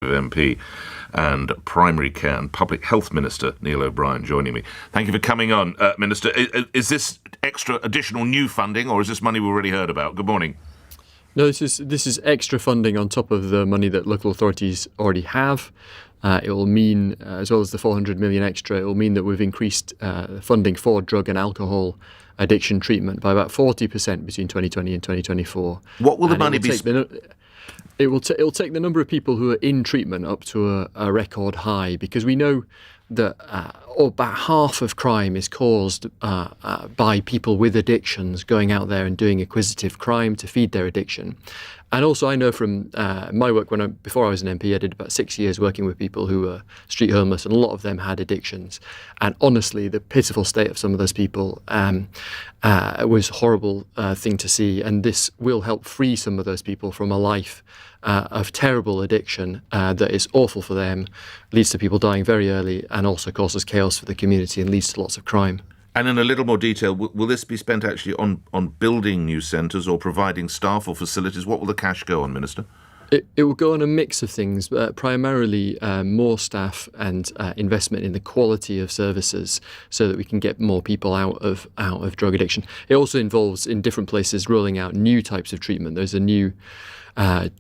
MP and Primary Care and Public Health Minister Neil O'Brien joining me. Thank you for coming on, Minister. Is this extra additional new funding, or is this money we already heard about? Good morning. No, this is extra funding on top of the money that local authorities already have. It will mean, as well as the 400 million extra, it will mean that we've increased funding for drug and alcohol addiction treatment by about 40% between 2020 and 2024. What will the money be? It'll take the number of people who are in treatment up to a record high, because we know that about half of crime is caused by people with addictions going out there and doing acquisitive crime to feed their addiction. And also I know from my work before I was an MP, I did about 6 years working with people who were street homeless, and a lot of them had addictions. And honestly, the pitiful state of some of those people was a horrible thing to see. And this will help free some of those people from a life of terrible addiction that is awful for them, leads to people dying very early, and also causes chaos for the community and leads to lots of crime. And in a little more detail, will this be spent actually on building new centres or providing staff or facilities? What will the cash go on, Minister? It will go on a mix of things, primarily more staff and investment in the quality of services so that we can get more people out of drug addiction. It also involves, in different places, rolling out new types of treatment. There's a new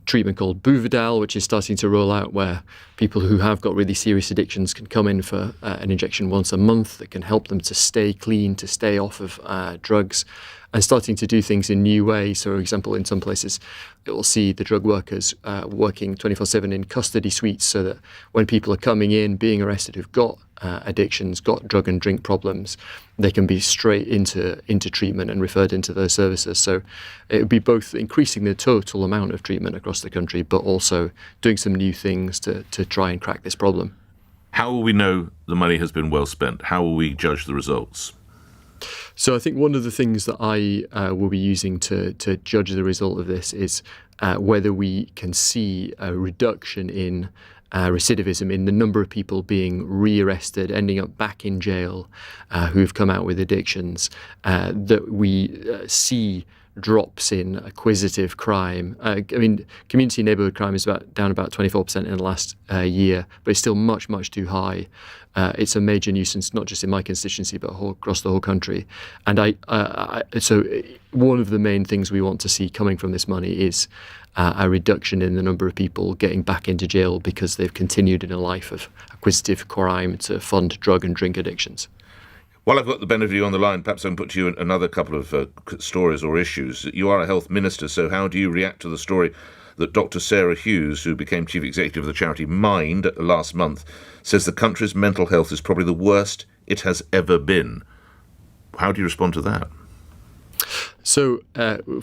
treatment called Buvidal, which is starting to roll out, where people who have got really serious addictions can come in for an injection once a month that can help them to stay clean, to stay off of drugs, and starting to do things in new ways. So, for example, in some places, it will see the drug workers working 24/7 in custody suites, so that when people are coming in, being arrested, who've got addictions, got drug and drink problems, they can be straight into treatment and referred into those services. So it would be both increasing the total amount of treatment across the country, but also doing some new things to try and crack this problem. How will we know the money has been well spent? How will we judge the results? So I think one of the things that I will be using to judge the result of this is whether we can see a reduction in recidivism, in the number of people being rearrested, ending up back in jail, who've come out with addictions, that we see drops in acquisitive crime. Community neighbourhood crime is down about 24% in the last year, but it's still much, much too high. It's a major nuisance, not just in my constituency, but across the whole country. And so one of the main things we want to see coming from this money is a reduction in the number of people getting back into jail because they've continued in a life of acquisitive crime to fund drug and drink addictions. While I've got the benefit of you on the line, perhaps I can put to you another couple of stories or issues. You are a health minister, so how do you react to the story that Dr. Sarah Hughes, who became chief executive of the charity Mind last month, says the country's mental health is probably the worst it has ever been? How do you respond to that? So,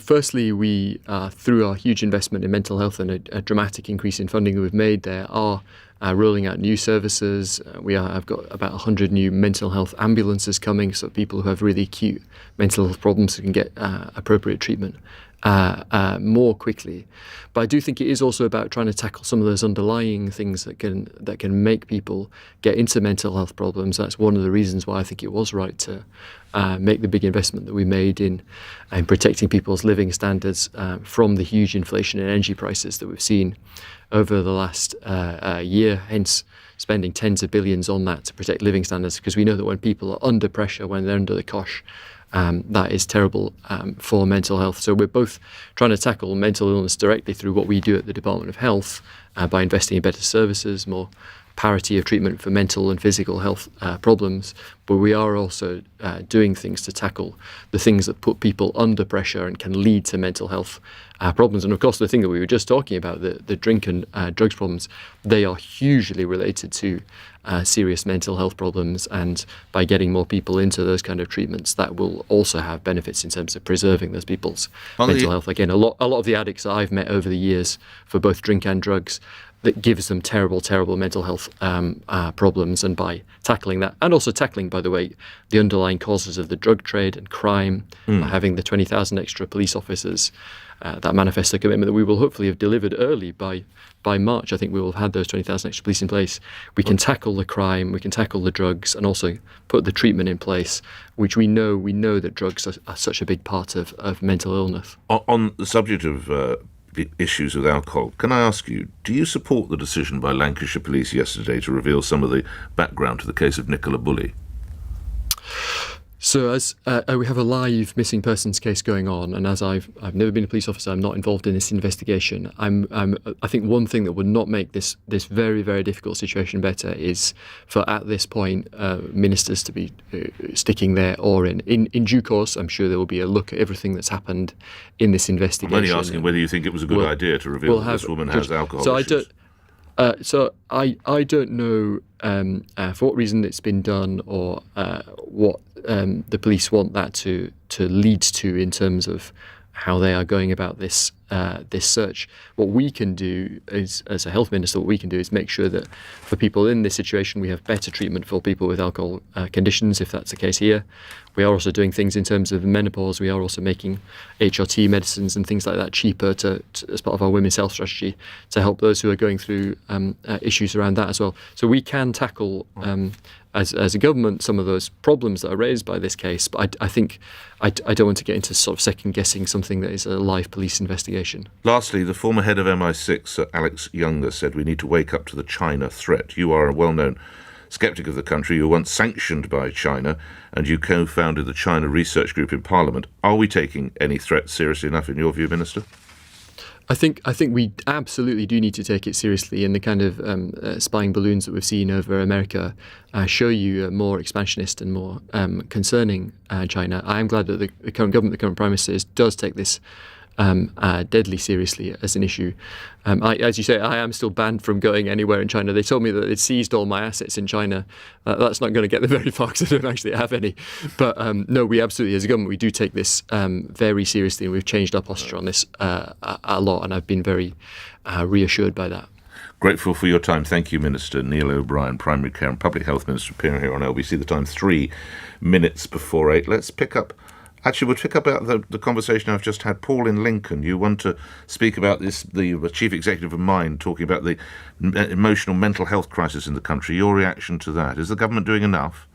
firstly, we, through our huge investment in mental health and a dramatic increase in funding that we've made there, are rolling out new services. I've got about 100 new mental health ambulances coming, so people who have really acute mental health problems can get appropriate treatment more quickly. But I do think it is also about trying to tackle some of those underlying things that can make people get into mental health problems. That's one of the reasons why I think it was right to make the big investment that we made in protecting people's living standards from the huge inflation in energy prices that we've seen over the last year, hence spending tens of billions on that to protect living standards, because we know that when people are under pressure, when they're under the cosh, that is terrible for mental health. So we're both trying to tackle mental illness directly through what we do at the Department of Health by investing in better services, more parity of treatment for mental and physical health problems, but we are also doing things to tackle the things that put people under pressure and can lead to mental health problems. And of course, the thing that we were just talking about, the drink and drugs problems, they are hugely related to serious mental health problems, and by getting more people into those kind of treatments, that will also have benefits in terms of preserving those people's mental health. Again, a lot of the addicts that I've met over the years for both drink and drugs, that gives them terrible mental health problems, and by tackling that, and also tackling, by the way, the underlying causes of the drug trade and crime, by having the 20,000 extra police officers, that manifesto commitment that we will hopefully have delivered early by March. I think we will have had those 20,000 extra police in place. We can tackle the crime, we can tackle the drugs, and also put the treatment in place, which we know that drugs are such a big part of mental illness. On the subject of issues with alcohol. Can I ask you, do you support the decision by Lancashire Police yesterday to reveal some of the background to the case of Nicola Bulley? So as we have a live missing persons case going on, and as I've never been a police officer, I'm not involved in this investigation. I think one thing that would not make this very, very difficult situation better is for, at this point, ministers to be sticking their oar in. In due course, I'm sure there will be a look at everything that's happened in this investigation. I'm only asking whether you think it was a good idea to reveal that this woman has alcohol issues. I don't know for what reason it's been done, or what the police want that to lead to in terms of how they are going about this search. What we can do is, as a health minister, what we can do is make sure that for people in this situation, we have better treatment for people with alcohol conditions, if that's the case here. We are also doing things in terms of menopause. We are also making HRT medicines and things like that cheaper as part of our women's health strategy to help those who are going through issues around that as well. So we can tackle, as a government, some of those problems that are raised by this case. But I think I don't want to get into sort of second guessing something that is a live police investigation. Lastly, the former head of MI6, Sir Alex Younger, said we need to wake up to the China threat. You are a well-known sceptic of the country. You were once sanctioned by China, and you co-founded the China Research Group in Parliament. Are we taking any threat seriously enough, in your view, Minister? I think we absolutely do need to take it seriously, and the kind of spying balloons that we've seen over America show you a more expansionist and more concerning China. I am glad that the current government, the current Prime Minister, does take this deadly seriously as an issue. As you say, I am still banned from going anywhere in China. They told me that they'd seized all my assets in China. That's not going to get them very far because I don't actually have any. But no, we absolutely, as a government, we do take this very seriously, and we've changed our posture on this a lot, and I've been very reassured by that. Grateful for your time. Thank you, Minister Neil O'Brien, Primary Care and Public Health Minister, appearing here on LBC. The time 3 minutes before 8. Let's pick up. Actually, we'll pick up about the conversation I've just had. Paul in Lincoln, you want to speak about this, the Chief Executive of Mind, talking about the emotional mental health crisis in the country. Your reaction to that? Is the government doing enough?